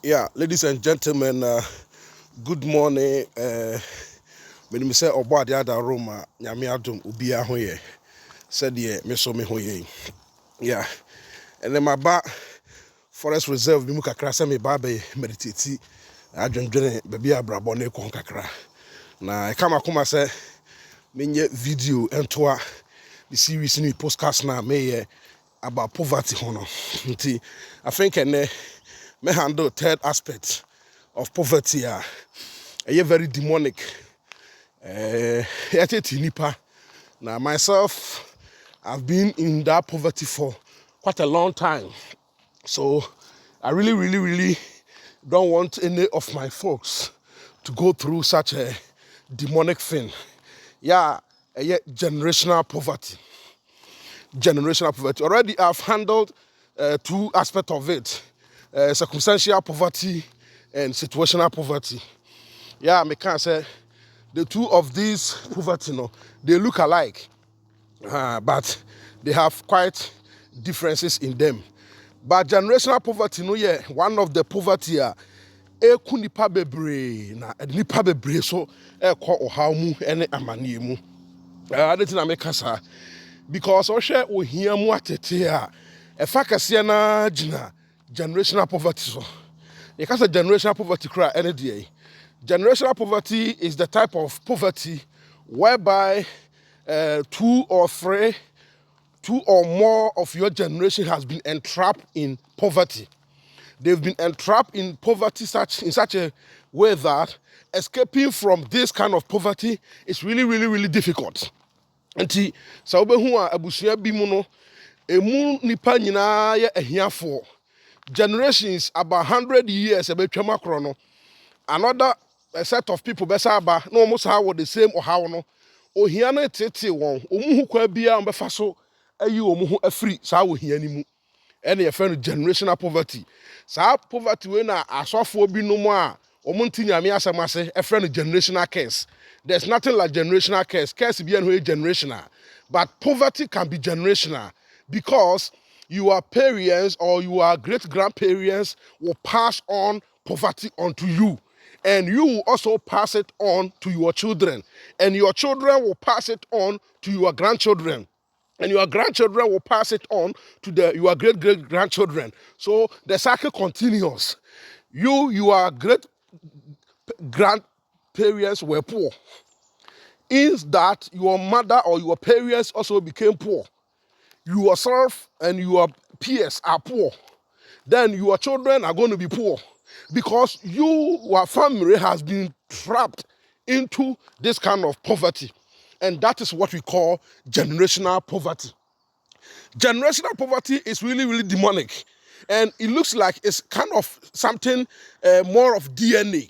Yeah, ladies and gentlemen, good morning. When me say about the other room, nyame adom obi ahoye. Said ye me so me hoye. Yeah. And then my ba forest reserve bi mu kakra say me ba be meditate adwendwene baby abrabo na ekon kakra. Na e kama kuma say menye video entoa the series ni podcast na me about poverty hono. Nti I think me handle third aspect of poverty very demonic. Nipa. Now myself, I've been in that poverty for quite a long time. So I really don't want any of my folks to go through such a demonic thing. Generational poverty. Generational poverty. Already I've handled two aspects of it. Circumstantial poverty and situational poverty. Me can say the two of these poverty, they look alike, but they have quite differences in them. But generational poverty, one of the poverty eku nipa bebree na nipa bebree so ekɔ ɔhaw mu ne amaneɛ mu. Adeɛ na meka saa because ɔhwɛ ohia mu atete a ɛfa kɛseɛ na gyina generational poverty so. Yɛka sɛ generational poverty kora ɛne deɛ. Generational poverty is the type of poverty whereby two or more of your generation has been entrapped in poverty. They've been entrapped in poverty in such a way that escaping from this kind of poverty is really difficult. Nti sɛ wobɛhu a abusua bi mu no, emu nipa nyinaa yɛ ahiafoɔ. Generations about 100 years ɛbɛtwam akorɔ no. Another set of people besa aba no almost how the same or how no ohia no tete won omuhu kwa bia mbefa so ayi omuhu afiri saa ohia ni mu ene ye friend generational poverty saa poverty we na asofo bi no mu a omunti nyame asamase e friend generational curse. There's nothing like generational curse be no generational, but poverty can be generational because your parents or your great grandparents will pass on poverty onto you, and you will also pass it on to your children, and your children will pass it on to your grandchildren, and your grandchildren will pass it on to your great grandchildren. So the cycle continues. Your great grandparents were poor, is that your mother or your parents also became poor. You yourself and your peers are poor. Then your children are going to be poor because your family has been trapped into this kind of poverty. And that is what we call generational poverty. Generational poverty is really demonic. And it looks like it's kind of something more of DNA.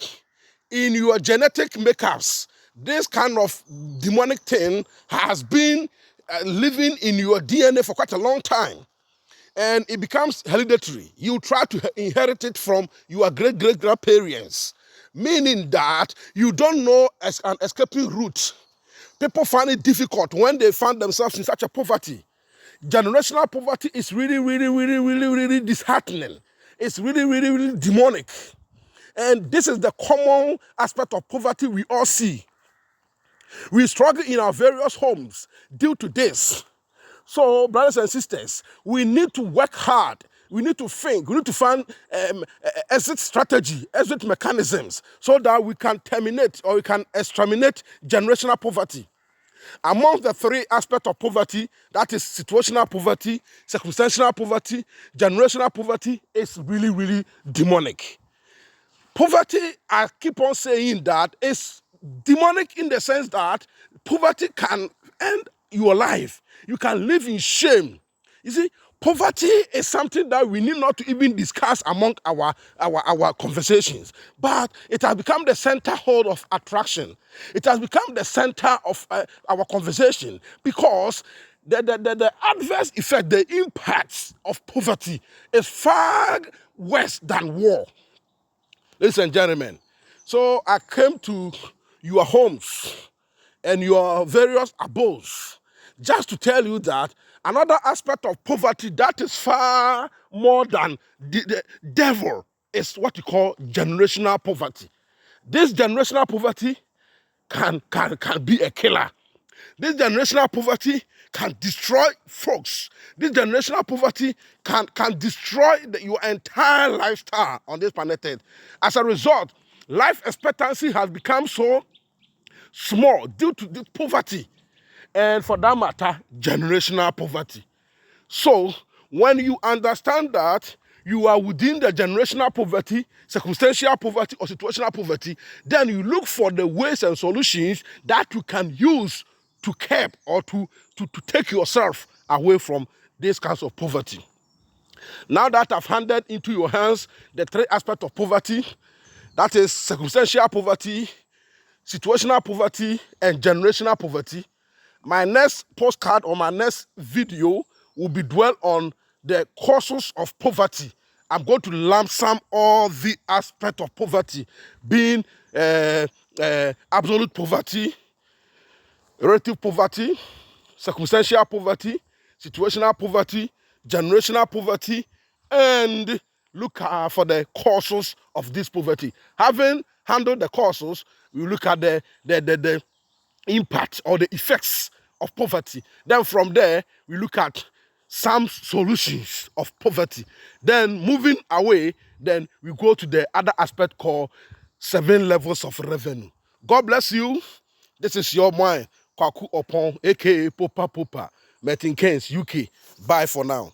In your genetic makeups, this kind of demonic thing has been living in your DNA for quite a long time. And it becomes hereditary. You try to inherit it from your great grandparents, meaning that you don't know as an escaping route. People find it difficult when they find themselves in such a poverty. Generational poverty is really disheartening. It's really demonic. And this is the common aspect of poverty we all see. We struggle in our various homes due to this. So, brothers and sisters, we need to work hard. We need to think. We need to find exit strategy, exit mechanisms, so that we can terminate or we can exterminate generational poverty. Among the three aspects of poverty, that is situational poverty, circumstantial poverty, generational poverty, is really demonic. Poverty, I keep on saying that, is demonic in the sense that poverty can end your life. You can live in shame. You see, poverty is something that we need not to even discuss among our conversations, but it has become the center hold of attraction. It has become the center of our conversation because the adverse effect, the impacts of poverty is far worse than war. Ladies and gentlemen, so I came to your homes and your various abodes just to tell you that another aspect of poverty that is far more than the devil is what you call generational poverty. This generational poverty can be a killer. This generational poverty can destroy folks. This generational poverty can destroy your entire lifestyle on this planet Earth. As a result, life expectancy has become so small due to this poverty, and for that matter, generational poverty. So, when you understand that you are within the generational poverty, circumstantial poverty, or situational poverty, then you look for the ways and solutions that you can use to curb or to take yourself away from these kinds of poverty. Now that I've handed into your hands the three aspects of poverty, that is circumstantial poverty, situational poverty, and generational poverty, my next postcard or my next video will be dwell on the causes of poverty. I'm going to lump sum all the aspects of poverty, being absolute poverty, relative poverty, circumstantial poverty, situational poverty, generational poverty, and look for the causes of this poverty. Having handled the causes, we look at the impact or the effects of poverty. Then from there, we look at some solutions of poverty. Then moving away, then we go to the other aspect called 7 levels of revenue. God bless you. This is your mind, Kwaku Oppong, aka Popa Popa, Metin Keynes, UK. Bye for now.